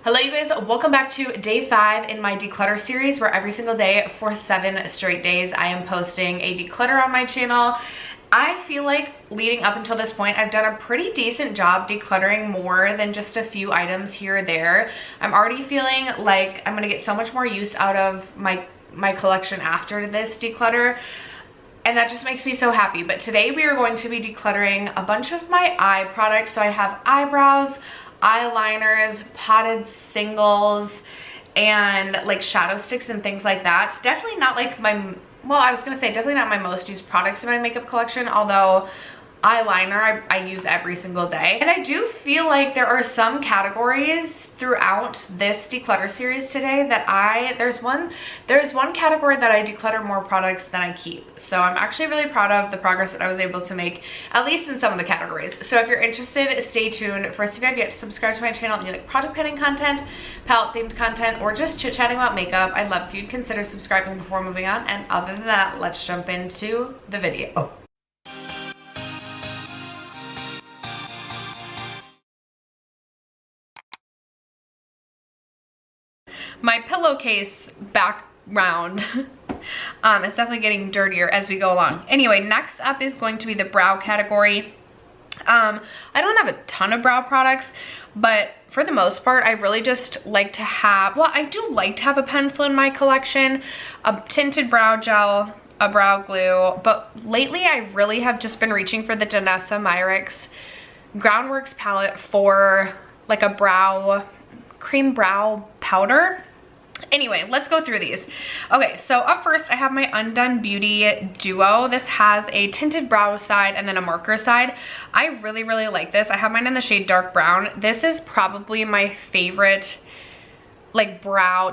Hello you guys, welcome back to day 5 in my declutter series where every single day for 7 straight days I am posting a declutter on my channel. I feel like leading up until this point I've done a pretty decent job decluttering more than just a few items here or there. I'm already feeling like I'm gonna get so much more use out of my collection after this declutter, and that just makes me so happy. But today we are going to be decluttering a bunch of my eye products. So I have eyebrows, eyeliners, potted singles, and like shadow sticks and things like that. Definitely not like I was gonna say definitely not my most used products in my makeup collection, although eyeliner I use every single day. And I do feel like there are some categories throughout this declutter series today that there's one category that I declutter more products than I keep. So I'm actually really proud of the progress that I was able to make, at least in some of the categories. So if you're interested, stay tuned. First, if you have yet to subscribe to my channel and you like project planning content, palette themed content, or just chit-chatting about makeup, I'd love if you'd consider subscribing before moving on. And other than that, let's jump into the video. My pillowcase background is definitely getting dirtier as we go along. Anyway, next up is going to be the brow category. I don't have a ton of brow products, but for the most part, I really just like to have, well, I do like to have a pencil in my collection, a tinted brow gel, a brow glue, but lately I really have just been reaching for the Danessa Myricks Groundworks palette for like a cream brow powder. Anyway, let's go through these. Okay, so up first I have my Undone Beauty Duo. This has a tinted brow side and then a marker side. I really like this. I have mine in the shade dark brown. This is probably my favorite like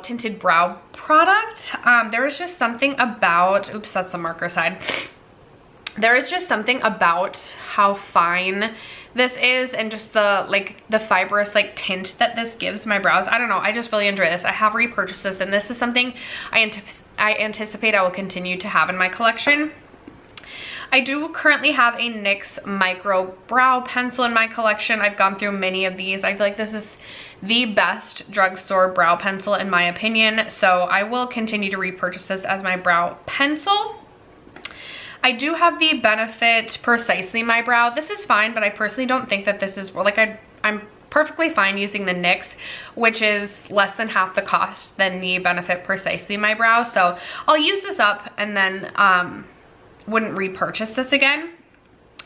tinted brow product. There is just something about, oops, that's the marker side. There is just something about how fine this is and just the fibrous like tint that this gives my brows. I don't know, I just really enjoy this. I have repurchased this, and this is something I anticipate I will continue to have in my collection. I do currently have a NYX micro brow pencil in my collection. I've gone through many of these. I feel like this is the best drugstore brow pencil in my opinion, so I will continue to repurchase this as my brow pencil. I do have the Benefit Precisely My Brow. This is fine, but I personally don't think that this is, like, I'm perfectly fine using the NYX, which is less than half the cost than the Benefit Precisely My Brow. So I'll use this up and then wouldn't repurchase this again.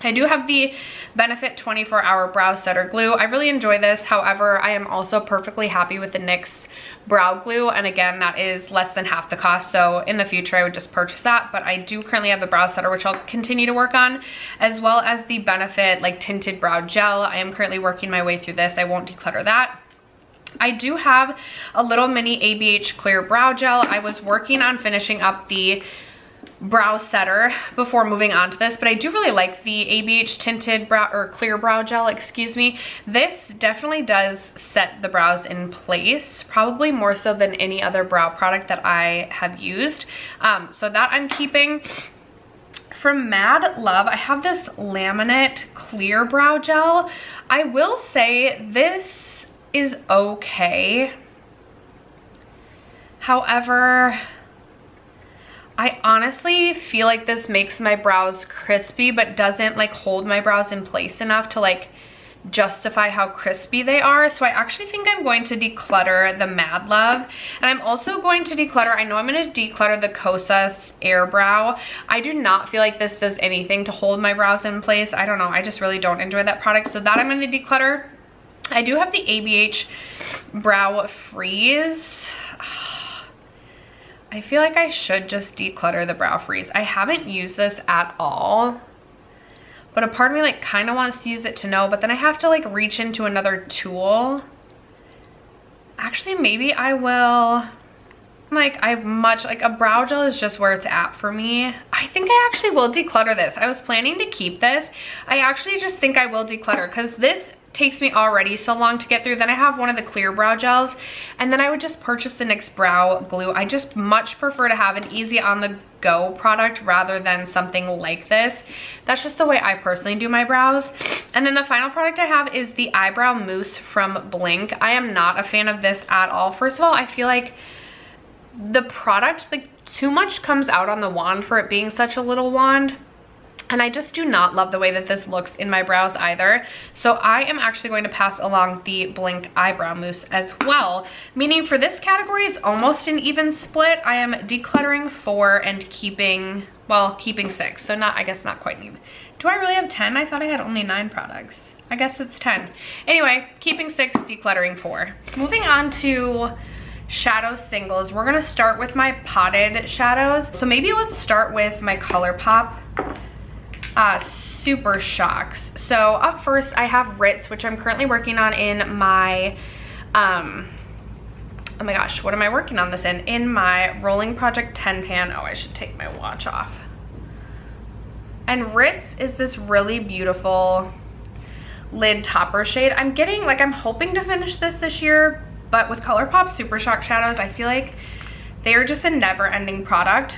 I do have the Benefit 24-Hour Brow Setter Glue. I really enjoy this. However, I am also perfectly happy with the NYX brow glue, and again, that is less than half the cost, so in the future I would just purchase that. But I do currently have the brow setter, which I'll continue to work on, as well as the Benefit like tinted brow gel. I am currently working my way through this. I won't declutter that. I do have a little mini ABH clear brow gel. I was working on finishing up the brow setter before moving on to this, but I do really like the ABH tinted brow or clear brow gel, excuse me. This definitely does set the brows in place, probably more so than any other brow product that I have used. So that I'm keeping. From Mad Love, I have this laminate clear brow gel. I will say this is okay. However, I honestly feel like this makes my brows crispy, but doesn't like hold my brows in place enough to like justify how crispy they are. So I actually think I'm going to declutter the Mad Love, and I'm also going to declutter, I know I'm going to declutter the Kosas Air Brow. I do not feel like this does anything to hold my brows in place. I don't know, I just really don't enjoy that product, so that I'm going to declutter. I do have the ABH Brow Freeze. I feel like I should just declutter the Brow Freeze. I haven't used this at all, but a part of me like kind of wants to use it to know, but then I have to like reach into another tool. Actually, maybe I will. Like, a brow gel is just where it's at for me. I think I actually will declutter this. I was planning to keep this. I actually just think I will declutter, because this takes me already so long to get through. Then I have one of the clear brow gels, and then I would just purchase the NYX brow glue. I just much prefer to have an easy on the go product rather than something like this. That's just the way I personally do my brows. And then the final product I have is the eyebrow mousse from Blink. I am not a fan of this at all. First of all, I feel like the product, like, too much comes out on the wand for it being such a little wand. And I just do not love the way that this looks in my brows either. So I am actually going to pass along the Blink eyebrow mousse as well. Meaning for this category, it's almost an even split. I am decluttering 4 and keeping 6. So not, I guess not quite even. Do I really have 10? I thought I had only 9 products. I guess it's 10. Anyway, keeping 6, decluttering 4. Moving on to shadow singles. We're gonna start with my potted shadows. So maybe let's start with my ColourPop Super Shocks. So up first I have Ritz, which I'm currently working on in my oh my gosh, what am I working on this in my Rolling Project 10 pan. Oh, I should take my watch off. And Ritz is this really beautiful lid topper shade. I'm hoping to finish this year, but with ColourPop Super Shock shadows, I feel like they're just a never-ending product.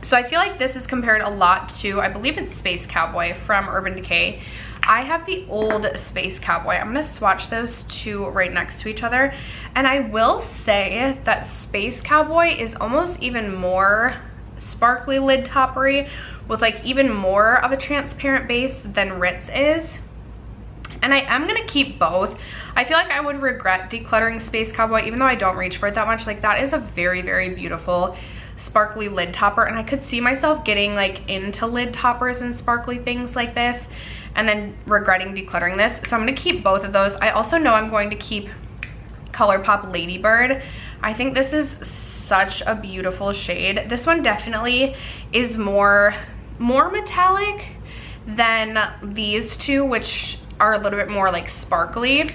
So I feel like this is compared a lot to, I believe it's Space Cowboy from Urban Decay. I have the old Space Cowboy. I'm gonna swatch those two right next to each other. And I will say that Space Cowboy is almost even more sparkly lid toppery with like even more of a transparent base than Ritz is. And I am gonna keep both. I feel like I would regret decluttering Space Cowboy even though I don't reach for it that much. Like, that is a very, very beautiful sparkly lid topper, and I could see myself getting like into lid toppers and sparkly things like this and then regretting decluttering this. So I'm gonna keep both of those. I also know I'm going to keep ColourPop Ladybird. I think this is such a beautiful shade. This one definitely is more metallic than these two, which are a little bit more like sparkly.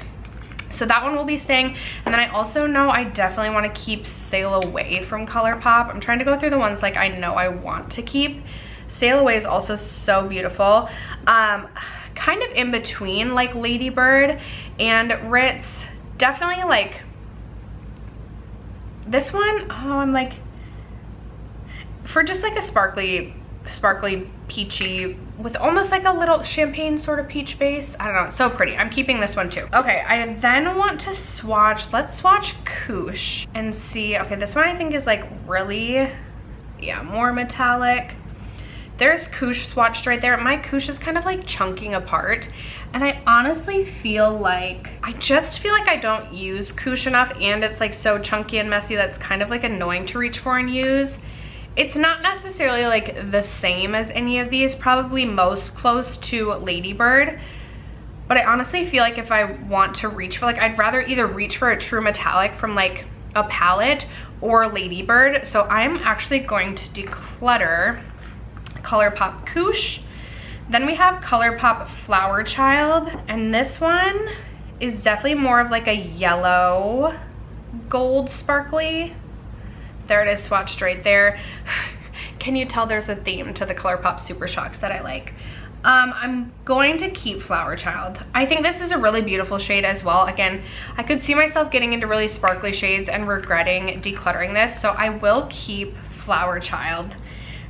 So that one will be staying. And then I also know I definitely want to keep Sail Away from ColourPop. I'm trying to go through the ones like I know I want to keep. Sail Away is also so beautiful. Kind of in between like Ladybird and Ritz. Definitely like this one. Oh, I'm like, for just like a sparkly peachy with almost like a little champagne sort of peach base. I don't know, it's so pretty. I'm keeping this one too. Okay, I then want to swatch, let's swatch Koosh and see. Okay, this one I think is like really, yeah, more metallic. There's Koosh swatched right there. My Koosh is kind of like chunking apart, and I honestly feel like, I just feel like I don't use Koosh enough, and it's like so chunky and messy that's kind of like annoying to reach for and use. It's not necessarily like the same as any of these, probably most close to Ladybird, but I honestly feel like if I want to reach for, like, I'd rather either reach for a true metallic from like a palette or Ladybird. So I'm actually going to declutter ColourPop Koosh. Then we have ColourPop Flower Child, and this one is definitely more of like a yellow gold sparkly. There it is swatched right there. Can you tell there's a theme to the ColourPop Super Shocks that I like? I'm going to keep Flower Child. I think this is a really beautiful shade as well. Again, I could see myself getting into really sparkly shades and regretting decluttering this, so I will keep Flower Child.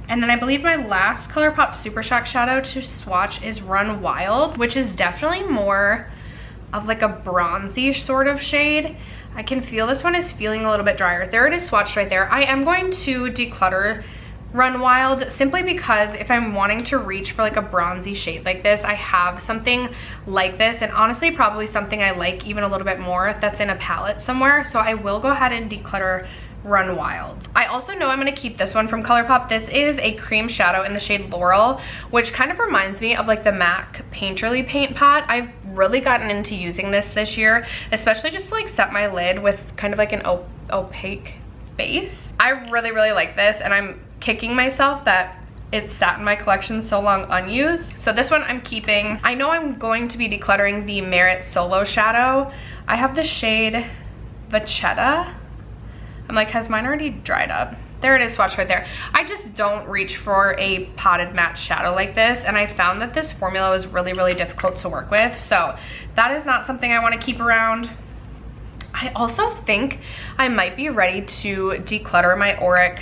And then I believe my last ColourPop Super Shock shadow to swatch is Run Wild, which is definitely more of like a bronzy sort of shade. I can feel this one is feeling a little bit drier. There it is swatched right there. I am going to declutter Run Wild simply because if I'm wanting to reach for like a bronzy shade like this, I have something like this, and honestly probably something I like even a little bit more that's in a palette somewhere. So I will go ahead and declutter Run Wild. I also know I'm gonna keep this one from ColourPop. This is a cream shadow in the shade Laurel, which kind of reminds me of like the MAC Painterly paint pot. I've really gotten into using this year, especially just to like set my lid with kind of like an opaque base. I really, really like this, and I'm kicking myself that it's sat in my collection so long unused. So this one I'm keeping. I know I'm going to be decluttering the Merit Solo shadow. I have the shade Vachetta. I'm like, has mine already dried up? There it is, swatch right there. I just don't reach for a potted matte shadow like this, and I found that this formula was really, really difficult to work with, so that is not something I want to keep around. I also think I might be ready to declutter my Auric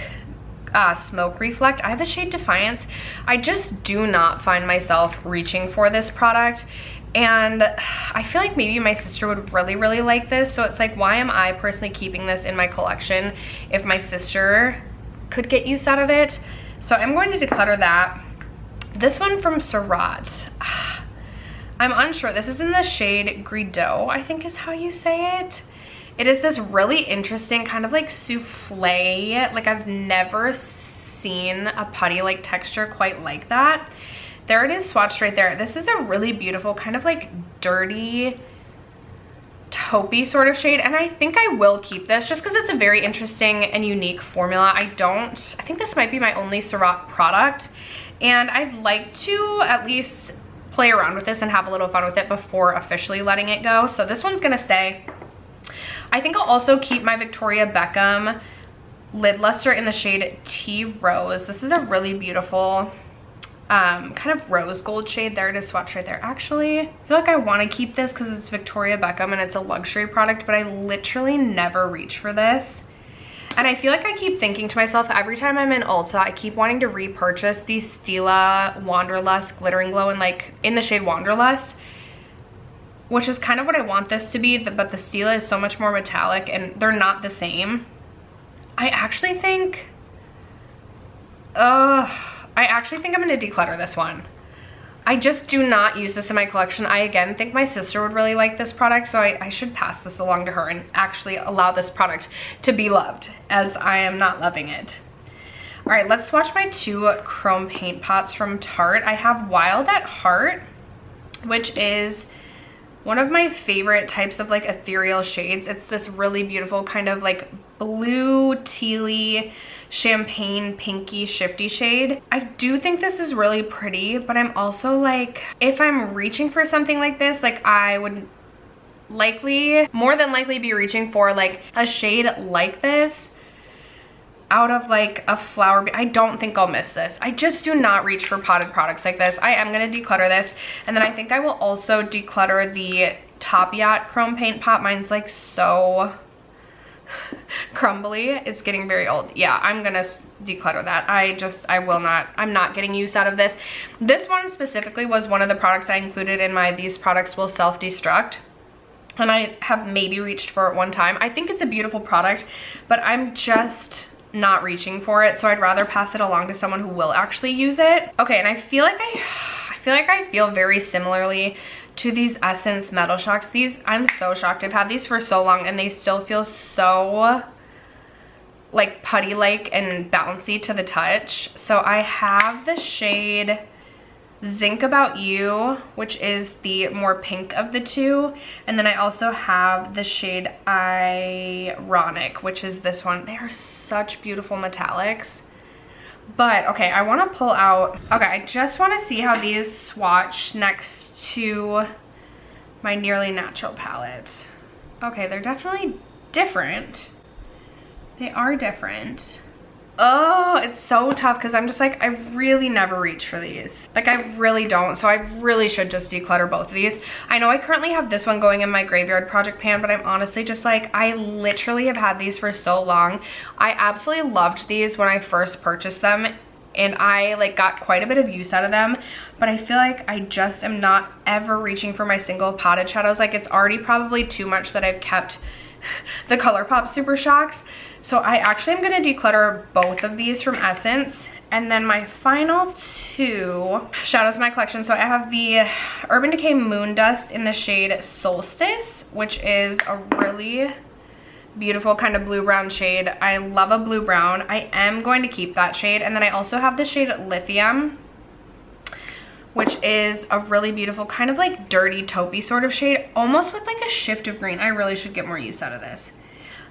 Smoke Reflect. I have the shade Defiance. I just do not find myself reaching for this product, and I feel like maybe my sister would really, really like this, so it's like, why am I personally keeping this in my collection if my sister could get use out of it? So I'm going to declutter that. This one from Surratt, I'm unsure. This is in the shade Grido, I think is how you say it. It is this really interesting kind of like souffle. Like, I've never seen a putty like texture quite like that. There it is, swatched right there. This is a really beautiful kind of like dirty taupey sort of shade, and I think I will keep this just because it's a very interesting and unique formula. I think this might be my only Surratt product, and I'd like to at least play around with this and have a little fun with it before officially letting it go. So this one's gonna stay. I think I'll also keep my Victoria Beckham lid luster in the shade Tea Rose. This is a really beautiful kind of rose gold shade. There it is, swatch right there. Actually, I feel like I want to keep this because it's Victoria Beckham and it's a luxury product, but I literally never reach for this. And I feel like I keep thinking to myself, every time I'm in Ulta, I keep wanting to repurchase the Stila Wanderlust Glittering Glow in the shade Wanderlust, which is kind of what I want this to be, but the Stila is so much more metallic and they're not the same. I actually think I'm gonna declutter this one. I just do not use this in my collection. I again think my sister would really like this product, so I should pass this along to her and actually allow this product to be loved, as I am not loving it. All right, let's swatch my two chrome paint pots from Tarte. I have Wild at Heart, which is one of my favorite types of like ethereal shades. It's this really beautiful kind of like blue, tealy, champagne, pinky, shifty shade. I do think this is really pretty, but I'm also like, if I'm reaching for something like this, like I would more than likely be reaching for like a shade like this out of like a flower. I don't think I'll miss this. I just do not reach for potted products like this. I am gonna declutter this, and then I think I will also declutter the Top Yacht chrome paint pot. Mine's like so crumbly. It's getting very old. Yeah, I'm gonna declutter that. I'm not getting use out of this. This one specifically was one of the products I included in my these products will self-destruct, and I have maybe reached for it one time. I think it's a beautiful product, but I'm just not reaching for it, so I'd rather pass it along to someone who will actually use it. Okay, and I feel like I feel very similarly to these Essence Metal Shocks. These, I'm so shocked. I've had these for so long and they still feel so like putty-like and bouncy to the touch. So I have the shade Zinc About You, which is the more pink of the two, and then I also have the shade Ironic, which is this one. They are such beautiful metallics. But okay, I want to pull out, okay, I just want to see how these swatch next to my Nearly Natural palette. Okay, they're definitely different. They are different. Oh, it's so tough because I'm just like, I really never reach for these. Like, I really don't, so I really should just declutter both of these. I know I currently have this one going in my Graveyard Project pan, but I'm honestly just like, I literally have had these for so long. I absolutely loved these when I first purchased them, and I like got quite a bit of use out of them, but I feel like I just am not ever reaching for my single potted shadows. Like, it's already probably too much that I've kept the ColourPop Super Shocks. So I actually am going to declutter both of these from Essence. And then my final two shadows in my collection. So I have the Urban Decay Moon Dust in the shade Solstice, which is a really beautiful kind of blue-brown shade. I love a blue-brown. I am going to keep that shade. And then I also have the shade Lithium, which is a really beautiful kind of like dirty taupey sort of shade, almost with like a shift of green. I really should get more use out of this.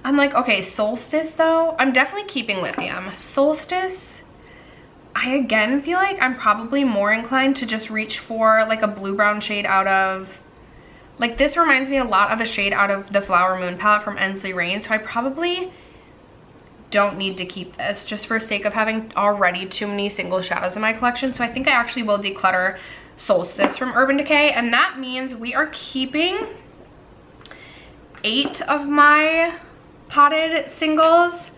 I'm like, okay, Solstice though, I'm definitely keeping Lithium. Solstice, I again feel like I'm probably more inclined to just reach for like a blue-brown shade out of, like this reminds me a lot of a shade out of the Flower Moon palette from Ensley Rain, so I probably don't need to keep this just for sake of having already too many single shadows in my collection. So I think I actually will declutter Solstice from Urban Decay, and that means we are keeping 8 of my potted singles,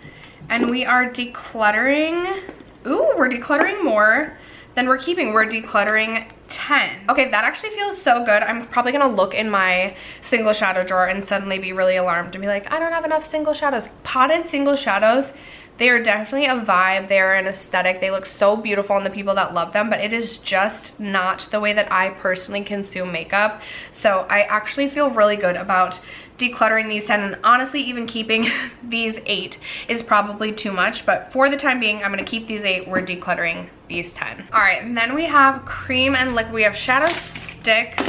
and we are decluttering, ooh, we're decluttering more than we're keeping. We're decluttering 10. Okay, that actually feels so good. I'm probably gonna look in my single shadow drawer and suddenly be really alarmed and be like, I don't have enough single shadows. Potted single shadows, they are definitely a vibe. They are an aesthetic. They look so beautiful on the people that love them, but it is just not the way that I personally consume makeup. So I actually feel really good about decluttering these 10, and honestly even keeping these 8 is probably too much, but for the time being I'm gonna keep these 8. We're decluttering these 10. All right, and then we have cream and liquid. We have shadow sticks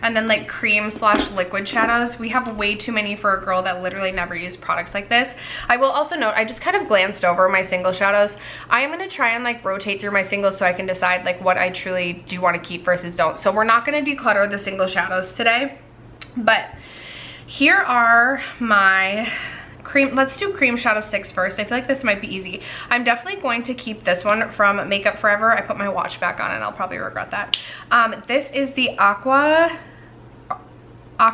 and then like cream / liquid shadows. We have way too many for a girl that literally never used products like this. I will also note, I just kind of glanced over my single shadows. I am gonna try and like rotate through my singles so I can decide like what I truly do want to keep versus don't. So we're not gonna declutter the single shadows today, but here are my cream. Let's do cream shadow sticks first. I feel like this might be easy. I'm definitely going to keep this one from Makeup Forever. I put my watch back on and I'll probably regret that. This is the Aqua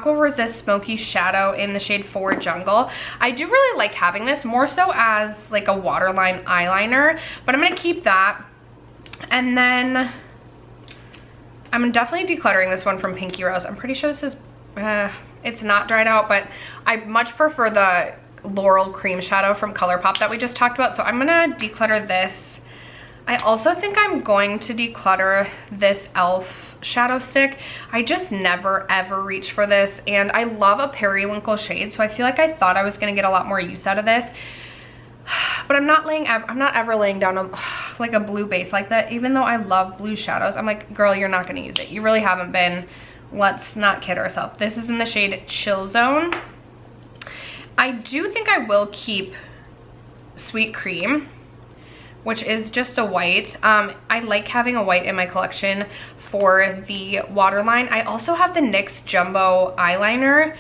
Resist Smoky Shadow in the shade 4 Jungle. I do really like having this more so as like a waterline eyeliner, but I'm gonna keep that. And then I'm definitely decluttering this one from Pinky Rose. I'm pretty sure this is it's not dried out, but I much prefer the Laurel Cream Shadow from ColourPop that we just talked about, so I'm gonna declutter this. I also think I'm going to declutter this e.l.f. shadow stick. I just never ever reach for this, and I love a periwinkle shade, so I feel like I thought I was gonna get a lot more use out of this, but I'm not ever laying down like a blue base like that. Even though I love blue shadows, I'm like, girl, you're not gonna use it. You really haven't been. Let's not kid ourselves. This is in the shade Chill Zone. I do think I will keep Sweet Cream, which is just a white. I like having a white in my collection for the waterline. I also have the NYX Jumbo eyeliner.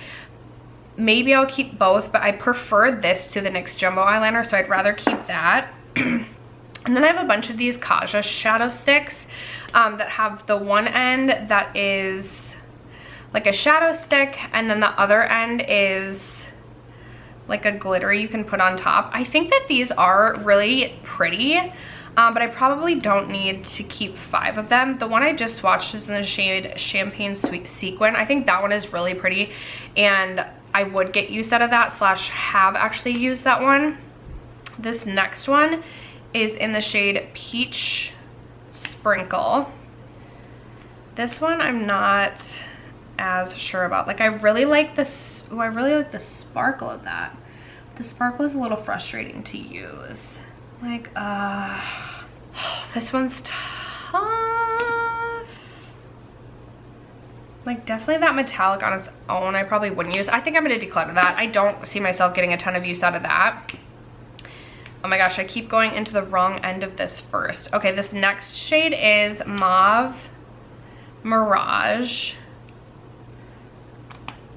Maybe I'll keep both, but I prefer this to the NYX Jumbo eyeliner, so I'd rather keep that. And then I have a bunch of these Kaja shadow sticks that have the one end that is like a shadow stick, and then the other end is like a glitter you can put on top. I think that these are really pretty, but I probably don't need to keep 5 of them. The one I just swatched is in the shade Champagne Sweet Sequin. I think that one is really pretty, and I would get use out of that / have actually used that one. This next one is in the shade Peach Sprinkle. This one I'm not as sure about. Like I really like this. Oh, I really like the sparkle of that. The sparkle is a little frustrating to use. Like this one's tough. Like definitely that metallic on its own I probably wouldn't use. I think I'm gonna declutter that. I don't see myself getting a ton of use out of that. Oh my gosh, I keep going into the wrong end of this first. Okay, this next shade is Mauve Mirage.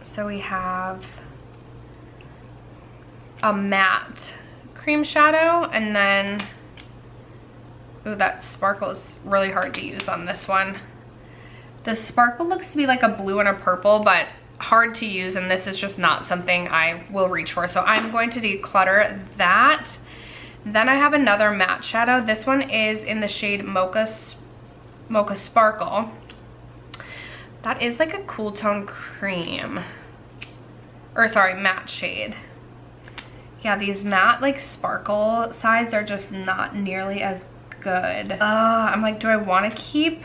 So we have a matte cream shadow, and then, ooh, that sparkle is really hard to use on this one. The sparkle looks to be like a blue and a purple, but hard to use, and this is just not something I will reach for. So I'm going to declutter that. Then I have another matte shadow. This one is in the shade Mocha Sparkle. That is like a cool tone cream. Or sorry, matte shade. Yeah, these matte like sparkle sides are just not nearly as good. I'm like, do I want to keep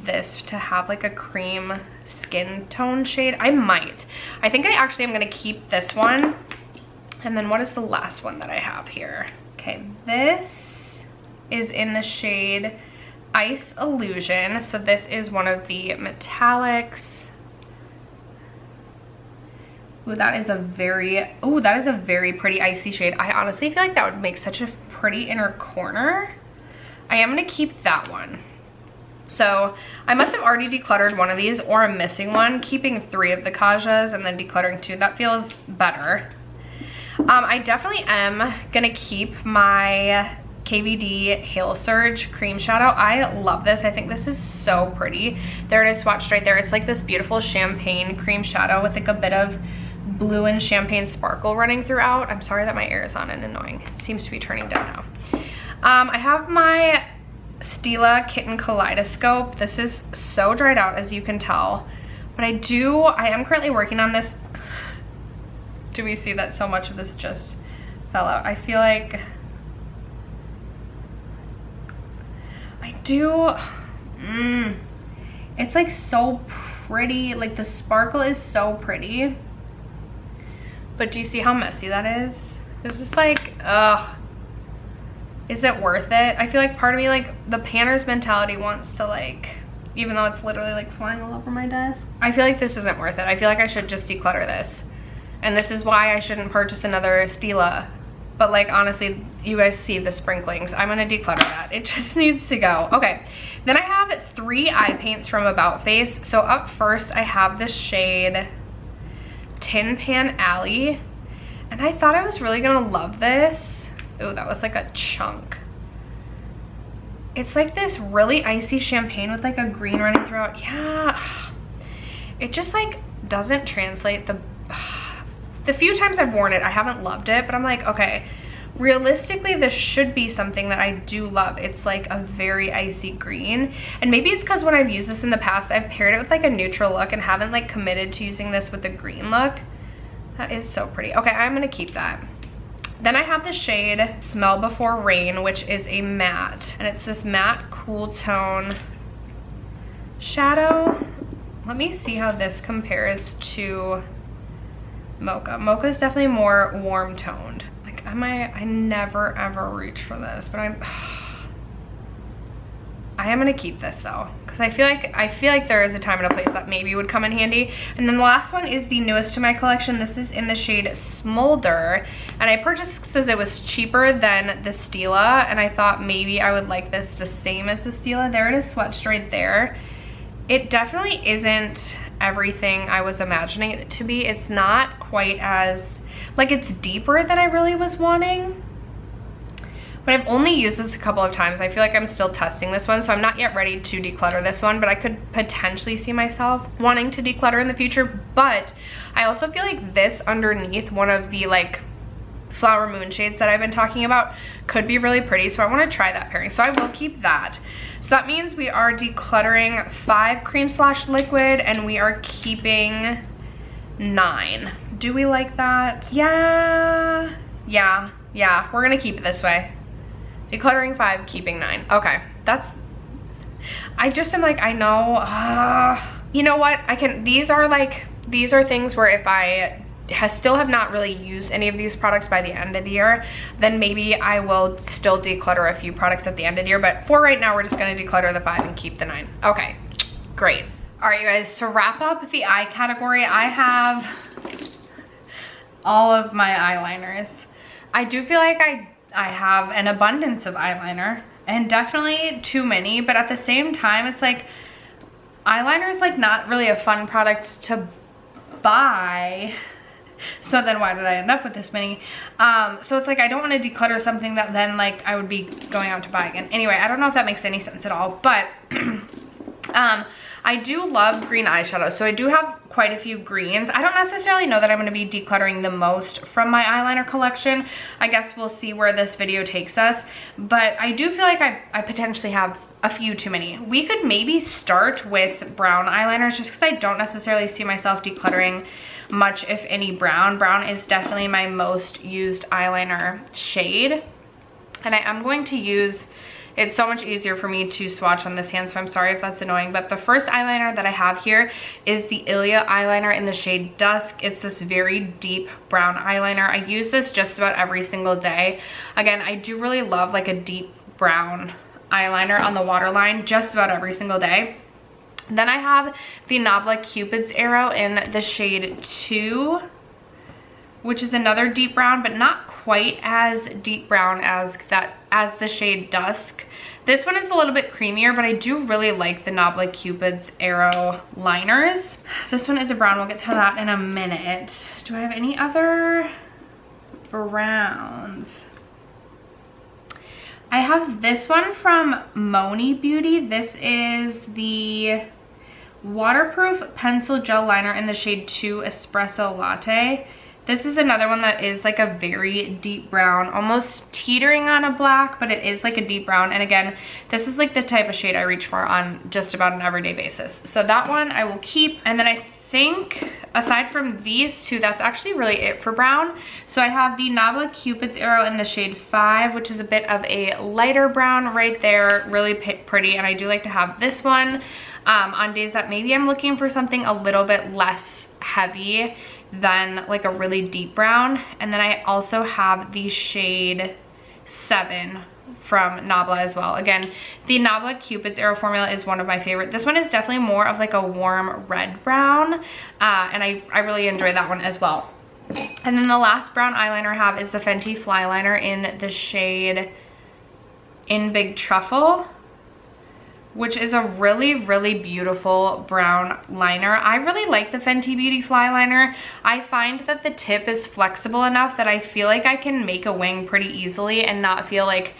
this to have like a cream skin tone shade? I might. I think I actually am gonna keep this one. And then what is the last one that I have here? Okay, this is in the shade Ice Illusion. So this is one of the metallics. Ooh, that is a very pretty icy shade. I honestly feel like that would make such a pretty inner corner. I am gonna keep that one. So I must have already decluttered one of these, or I'm missing one. Keeping 3 of the Kajas and then decluttering 2, that feels better. I definitely am gonna keep my KVD Hail Surge Cream Shadow. I love this. I think this is so pretty. There it is swatched right there. It's like this beautiful champagne cream shadow with like a bit of blue and champagne sparkle running throughout. I'm sorry that my air is on and annoying. It seems to be turning down now. I have my Stila Kitten Kaleidoscope. This is so dried out, as you can tell, but I am currently working on this. Do we see that so much of this just fell out? I feel like I do. It's like so pretty. Like the sparkle is so pretty. But do you see how messy that is? This is like, ugh. Is it worth it? I feel like part of me, like the panner's mentality wants to like, even though it's literally like flying all over my desk. I feel like this isn't worth it. I feel like I should just declutter this. And this is why I shouldn't purchase another Stila. But like, honestly, you guys see the sprinklings. I'm gonna declutter that. It just needs to go. Okay, then I have 3 eye paints from About Face. So up first, I have the shade Tin Pan Alley. And I thought I was really gonna love this. Ooh, that was like a chunk. It's like this really icy champagne with like a green running throughout. Yeah, it just like doesn't translate. The few times I've worn it, I haven't loved it, but I'm like, okay, realistically, this should be something that I do love. It's like a very icy green. And maybe it's because when I've used this in the past, I've paired it with like a neutral look and haven't like committed to using this with a green look. That is so pretty. Okay, I'm gonna keep that. Then I have the shade Smell Before Rain, which is a matte. And it's this matte cool tone shadow. Let me see how this compares to Mocha. Mocha is definitely more warm toned. Like I never ever reach for this, but I am gonna keep this though, because I feel like there is a time and a place that maybe would come in handy. And then the last one is the newest to my collection. This is in the shade Smolder, and I purchased this because it was cheaper than the Stila, and I thought maybe I would like this the same as the Stila. There it is swatched right there. It definitely isn't everything I was imagining it to be. It's not quite as, like, it's deeper than I really was wanting. But I've only used this a couple of times. I feel like I'm still testing this one, so I'm not yet ready to declutter this one, but I could potentially see myself wanting to declutter in the future. But I also feel like this underneath one of the like Flower Moon shades that I've been talking about could be really pretty, so I want to try that pairing. So I will keep that. So that means we are decluttering 5 cream / liquid, and we are keeping 9. Do we like that? Yeah, we're gonna keep it this way. Decluttering 5, keeping 9. Okay, that's, I just am like, I know, you know what, these are things where if I still have not really used any of these products by the end of the year, then maybe I will still declutter a few products at the end of the year. But for right now, we're just gonna declutter the 5 and keep the 9. Okay, great. All right, you guys, to wrap up the eye category, I have all of my eyeliners. I do feel like I have an abundance of eyeliner, and definitely too many, but at the same time, it's like eyeliner is like not really a fun product to buy. So then why did I end up with this many? So it's like I don't want to declutter something that then like I would be going out to buy again. Anyway, I don't know if that makes any sense at all, but I do love green eyeshadow. So I do have quite a few greens. I don't necessarily know that I'm going to be decluttering the most from my eyeliner collection. I guess we'll see where this video takes us, but I do feel like I potentially have a few too many. We could maybe start with brown eyeliners just because I don't necessarily see myself decluttering much, if any, brown. Brown is definitely my most used eyeliner shade, and I am going to use, it's so much easier for me to swatch on this hand, so I'm sorry if that's annoying, but the first eyeliner that I have here is the Ilia eyeliner in the shade Dusk. It's this very deep brown eyeliner. I use this just about every single day. Again, I do really love like a deep brown eyeliner on the waterline just about every single day. Then I have the Nabla Cupid's Arrow in the shade 2, which is another deep brown, but not quite as deep brown as the shade Dusk. This one is a little bit creamier, but I do really like the Nabla Cupid's Arrow liners. This one is a brown. We'll get to that in a minute. Do I have any other? browns. I have this one from Moni Beauty. This is the Waterproof Pencil Gel Liner in the shade 2 Espresso Latte. This is another one that is like a very deep brown, almost teetering on a black, but it is like a deep brown. And again, this is like the type of shade I reach for on just about an everyday basis. So that one I will keep. And then I think aside from these two, that's actually really it for brown. So I have the Nabla Cupid's Arrow in the shade 5, which is a bit of a lighter brown right there, really pretty. And I do like to have this one on days that maybe I'm looking for something a little bit less heavy than like a really deep brown. And then I also have the shade 7 from Nabla as well. Again, the Nabla Cupid's Arrow formula is one of my favorite. This one is definitely more of like a warm red brown, and I really enjoy that one as well. And then the last brown eyeliner I have is the Fenty Fly Liner in the shade In Big Truffle, which is a really, really beautiful brown liner. I really like the Fenty Beauty Fly Liner. I find that the tip is flexible enough that I feel like I can make a wing pretty easily and not feel like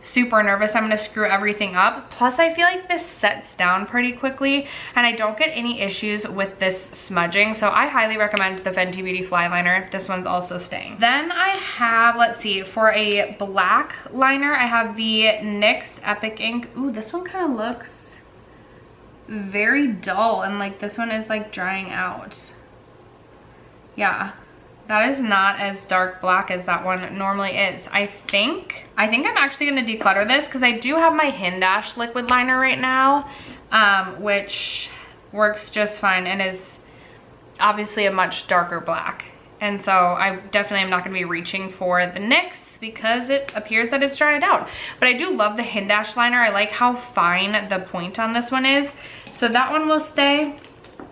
super nervous I'm gonna screw everything up. Plus I feel like this sets down pretty quickly and I don't get any issues with this smudging. So I highly recommend the Fenty Beauty Fly Liner. This one's also staying. Then I have, let's see, for a black liner, I have the NYX Epic Ink. Ooh, this one kind of looks very dull and like this one is like drying out. Yeah. That is not as dark black as that one normally is. I think I'm actually gonna declutter this because I do have my Hindash liquid liner right now, which works just fine and is obviously a much darker black. And so I definitely am not gonna be reaching for the NYX because it appears that it's dried out. But I do love the Hindash liner. I like how fine the point on this one is. So that one will stay.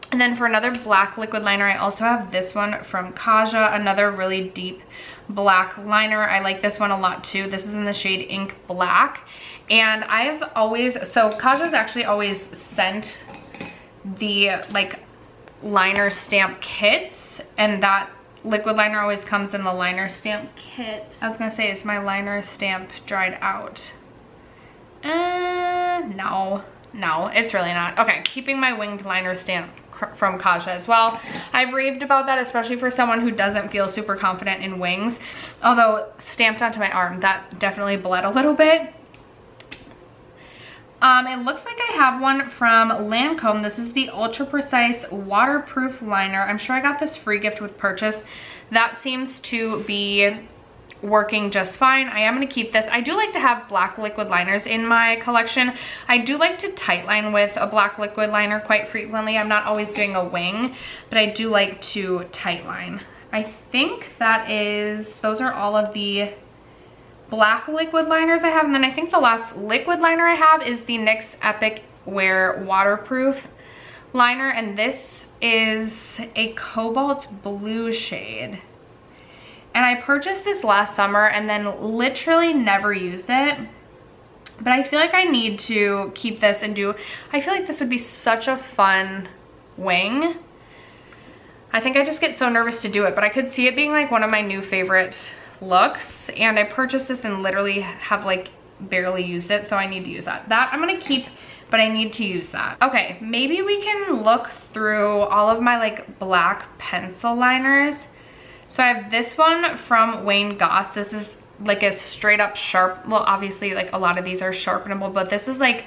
And then for another black liquid liner, I also have this one from Kaja, another really deep black liner. I like this one a lot too. This is in the shade Ink Black. And I've always, so Kaja's actually always sent the like liner stamp kits, and that liquid liner always comes in the liner stamp kit. I was gonna say, is my liner stamp dried out? No, it's really not. Okay, keeping my winged liner stamp from Kaja as well. I've raved about that, especially for someone who doesn't feel super confident in wings. Although stamped onto my arm, that definitely bled a little bit. It looks like I have one from Lancome. This is the Ultra Precise Waterproof Liner. I'm sure I got this free gift with purchase. That seems to be working just fine. I am going to keep this. I do like to have black liquid liners in my collection. I do like to tightline with a black liquid liner quite frequently. I'm not always doing a wing, but I do like to tightline. I think that is, those are all of the black liquid liners I have. And then I think the last liquid liner I have is the NYX Epic Wear Waterproof Liner. And this is a cobalt blue shade. And I purchased this last summer and then literally never used it. But I feel like I need to keep this and do, I feel like this would be such a fun wing. I think I just get so nervous to do it, but I could see it being like one of my new favorite looks. And I purchased this and literally have like barely used it, so I need to use that. That I'm gonna keep, but I need to use that. Okay, maybe we can look through all of my like black pencil liners. So I have this one from Wayne Goss. This is like a straight up sharp, well obviously like a lot of these are sharpenable, but this is like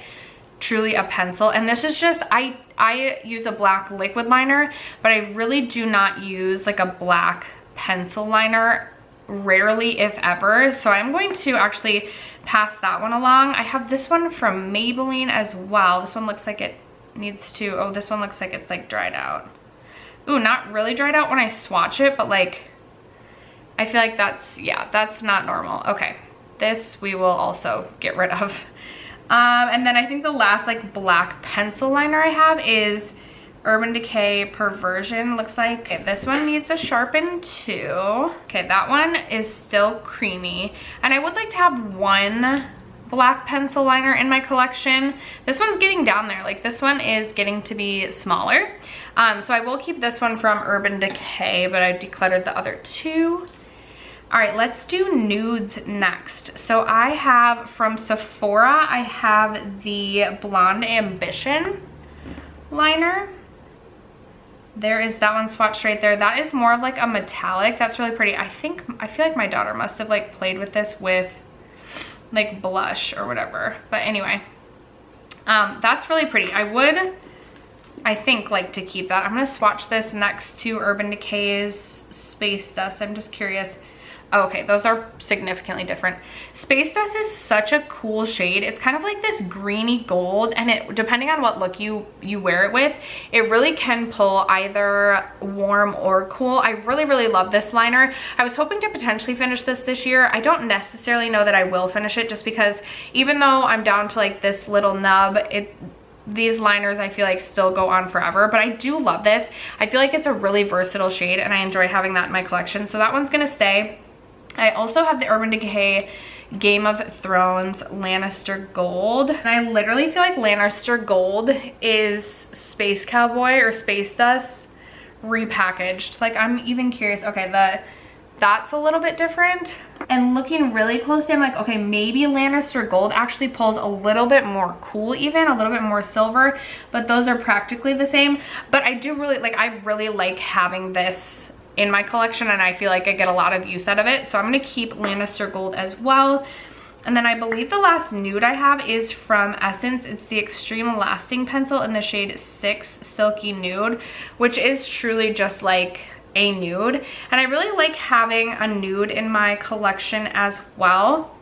truly a pencil. And this is just, I use a black liquid liner, but I really do not use like a black pencil liner, rarely if ever. So I'm going to actually pass that one along. I have this one from Maybelline as well. This one looks like it needs to, oh, this one looks like it's like dried out. Ooh, not really dried out when I swatch it, but like, I feel like that's, yeah, that's not normal. Okay, this we will also get rid of. And then I think the last like black pencil liner I have is Urban Decay Perversion, looks like. Okay, this one needs a sharpen too. Okay, that one is still creamy. And I would like to have one black pencil liner in my collection. This one's getting down there. Like this one is getting to be smaller. So I will keep this one from Urban Decay, but I decluttered the other two. All right, let's do nudes next. So I have from Sephora, I have the Blonde Ambition liner. There is that one swatched right there. That is more of like a metallic. That's really pretty. I feel like my daughter must have like played with this with like blush or whatever. But anyway, that's really pretty. I think like to keep that. I'm gonna swatch this next to Urban Decay's Space Dust. I'm just curious. Oh, okay, those are significantly different. Space Dust is such a cool shade. It's kind of like this greeny gold, and it, depending on what look you wear it with, it really can pull either warm or cool. I really love this liner. I was hoping to potentially finish this year. I don't necessarily know that I will finish it, just because even though I'm down to like this little nub, these liners I feel like still go on forever, but I do love this. I feel like it's a really versatile shade, and I enjoy having that in my collection, so that one's gonna stay. I also have the Urban Decay Game of Thrones Lannister Gold, and I literally feel like Lannister Gold is Space Cowboy or Space Dust repackaged. Like, I'm even curious. Okay, that's a little bit different, and looking really closely, I'm like, okay, maybe Lannister Gold actually pulls a little bit more cool, even a little bit more silver, but those are practically the same. But I really like having this in my collection, and I feel like I get a lot of use out of it, so I'm going to keep Lannister Gold as well. And then I believe the last nude I have is from Essence. It's the Extreme Lasting Pencil in the shade 6 Silky Nude, which is truly just like a nude, and I really like having a nude in my collection as well,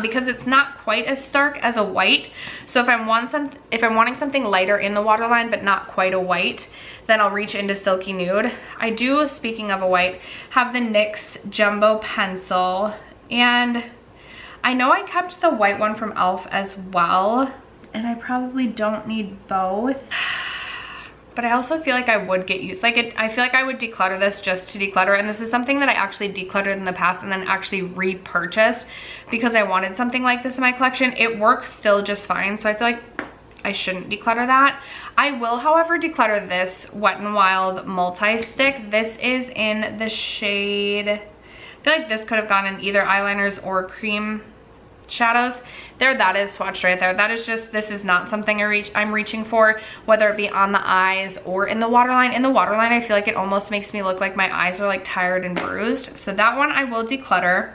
because it's not quite as stark as a white. So if I'm wanting something lighter in the waterline but not quite a white, then I'll reach into Silky Nude. I do, speaking of a white, have the NYX Jumbo Pencil, and I know I kept the white one from e.l.f. as well, and I probably don't need both, but I also feel like I would get used. I feel like I would declutter this just to declutter, and this is something that I actually decluttered in the past and then actually repurchased because I wanted something like this in my collection. It works still just fine, so I feel like I shouldn't declutter that. I will, however, declutter this Wet n Wild multi-stick. This is in the shade, I feel like this could have gone in either eyeliners or cream shadows. There, that is swatched right there. That is just, this is not something I'm reaching for, whether it be on the eyes or in the waterline. In the waterline, I feel like it almost makes me look like my eyes are like tired and bruised. So that one I will declutter.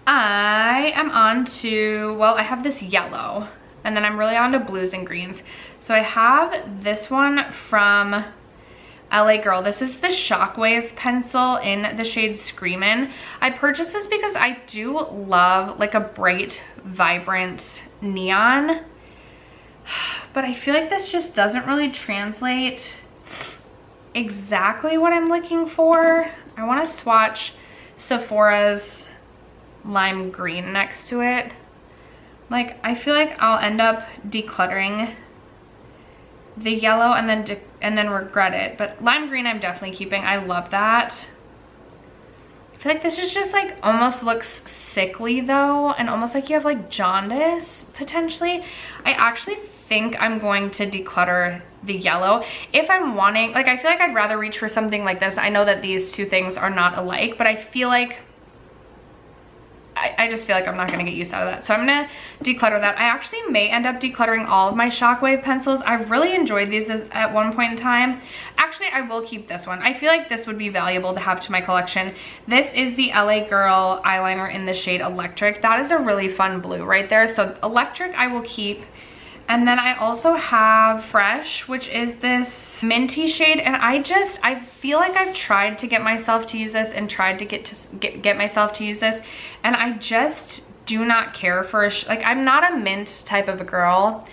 I am on to, well, I have this yellow, and then I'm really on to blues and greens. So I have this one from LA Girl. This is the Shockwave pencil in the shade Screamin'. I purchased this because I do love like a bright, vibrant neon, but I feel like this just doesn't really translate exactly what I'm looking for. I want to swatch Sephora's Lime Green next to it. Like, I feel like I'll end up decluttering the yellow and then regret it, but Lime Green I'm definitely keeping. I love that. I feel like this is just like almost looks sickly though, and almost like you have like jaundice potentially. I actually think I'm going to declutter the yellow if I'm wanting, like, I feel like I'd rather reach for something like this. I know that these two things are not alike, but I feel like I just feel like I'm not going to get used out of that. So I'm going to declutter that. I actually may end up decluttering all of my Shockwave pencils. I've really enjoyed these at one point in time. Actually, I will keep this one. I feel like this would be valuable to have to my collection. This is the LA Girl eyeliner in the shade Electric. That is a really fun blue right there. So Electric I will keep. And then I also have Fresh, which is this minty shade, and I feel like I've tried to get myself to use this and tried to get myself to use this, and I just do not care for like, I'm not a mint type of a girl,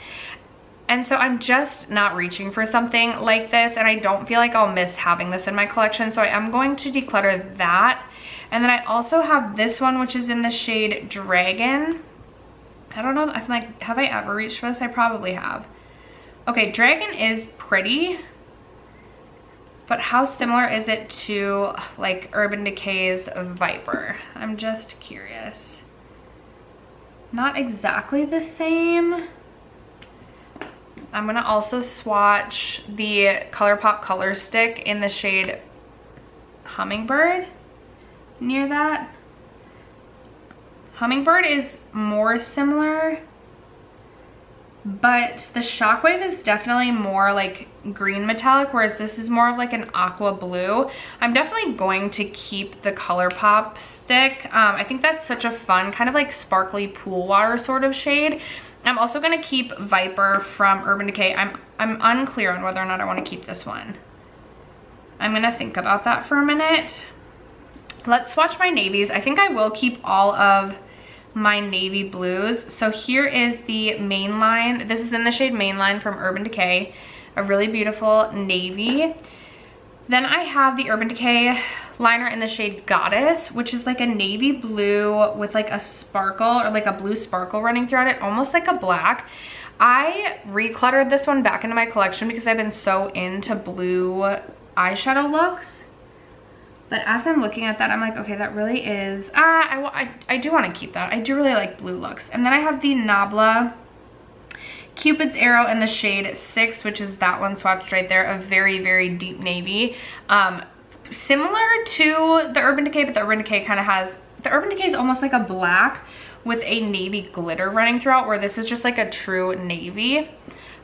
and so I'm just not reaching for something like this, and I don't feel like I'll miss having this in my collection, so I am going to declutter that. And then I also have this one, which is in the shade Dragon. I don't know, I'm like, have I ever reached for this? I probably have. Okay, Dragon is pretty, but how similar is it to like Urban Decay's Viper? I'm just curious. Not exactly the same. I'm gonna also swatch the ColourPop Color Stick in the shade Hummingbird. near that. Hummingbird is more similar, but the Shockwave is definitely more like green metallic, whereas this is more of like an aqua blue. I'm definitely going to keep the ColourPop stick. I think that's such a fun kind of like sparkly pool water sort of shade. I'm also gonna keep Viper from Urban Decay. I'm unclear on whether or not I wanna keep this one. I'm gonna think about that for a minute. Let's swatch my navies. I think I will keep all of my navy blues. So here is the Mainline. This is in the shade Mainline from Urban Decay, a really beautiful navy. Then I have the Urban Decay liner in the shade Goddess, which is like a navy blue with like a sparkle or like a blue sparkle running throughout it, almost like a black. I recluttered this one back into my collection because I've been so into blue eyeshadow looks. But as I'm looking at that, I'm like, okay, that really is, I do want to keep that. I do really like blue looks. And then I have the Nabla Cupid's Arrow in the shade 6, which is that one swatched right there, a very, very deep navy. Similar to the Urban Decay, but the Urban Decay kind of has, the Urban Decay is almost like a black with a navy glitter running throughout, where this is just like a true navy.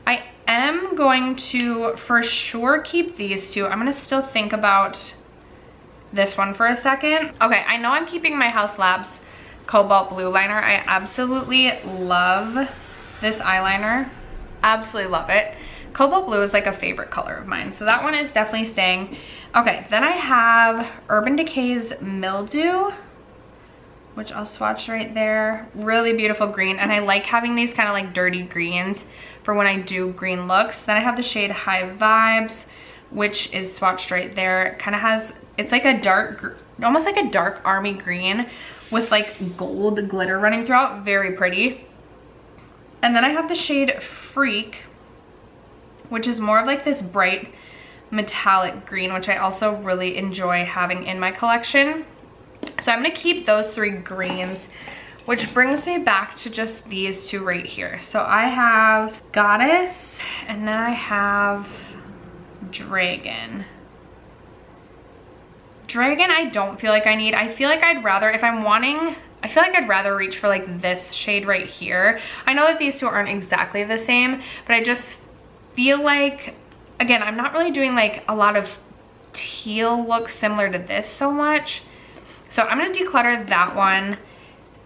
I am going to for sure keep these two. I'm going to still think about this one for a second. Okay, I know I'm keeping my Haus Labs Cobalt Blue liner. I absolutely love this eyeliner. Absolutely love it. Cobalt Blue is like a favorite color of mine, so that one is definitely staying. Okay, then I have Urban Decay's Mildew, which I'll swatch right there. Really beautiful green, and I like having these kind of like dirty greens for when I do green looks. Then I have the shade High Vibes, which is swatched right there. It kind of has, it's like a dark, almost like a dark army green with like gold glitter running throughout. Very pretty. And then I have the shade Freak, which is more of like this bright metallic green, which I also really enjoy having in my collection. So I'm gonna keep those three greens, which brings me back to just these two right here. So I have Goddess, and then I have Dragon. Dragon I don't feel like I need. I feel like I'd rather, if I'm wanting, I feel like I'd rather reach for like this shade right here. I know that these two aren't exactly the same, but I just feel like, again, I'm not really doing like a lot of teal looks similar to this so much. So I'm gonna declutter that one.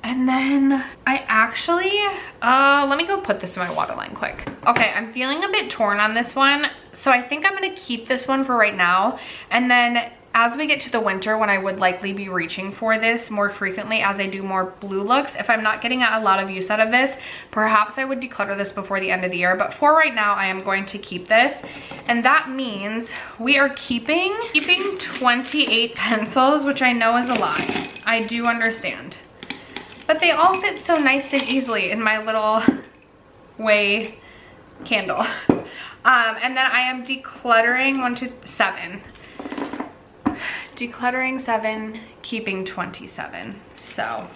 And then I actually, let me go put this in my waterline quick. Okay, I'm feeling a bit torn on this one. So I think I'm gonna keep this one for right now. And then as we get to the winter, when I would likely be reaching for this more frequently as I do more blue looks, if I'm not getting a lot of use out of this, perhaps I would declutter this before the end of the year. But for right now, I am going to keep this. And that means we are keeping 28 pencils, which I know is a lot. I do understand. But they all fit so nice and easily in my little way candle. And then I am decluttering 7. Decluttering 7, keeping 27. So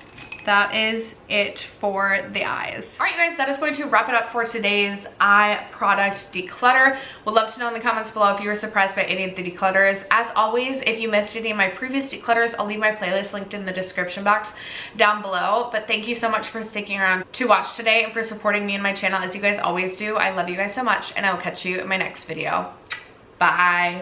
that is it for the eyes. All right, you guys, that is going to wrap it up for today's eye product declutter. Would love to know in the comments below if you were surprised by any of the declutters. As always, if you missed any of my previous declutters, I'll leave my playlist linked in the description box down below. But thank you so much for sticking around to watch today and for supporting me and my channel as you guys always do. I love you guys so much, and I will catch you in my next video. Bye.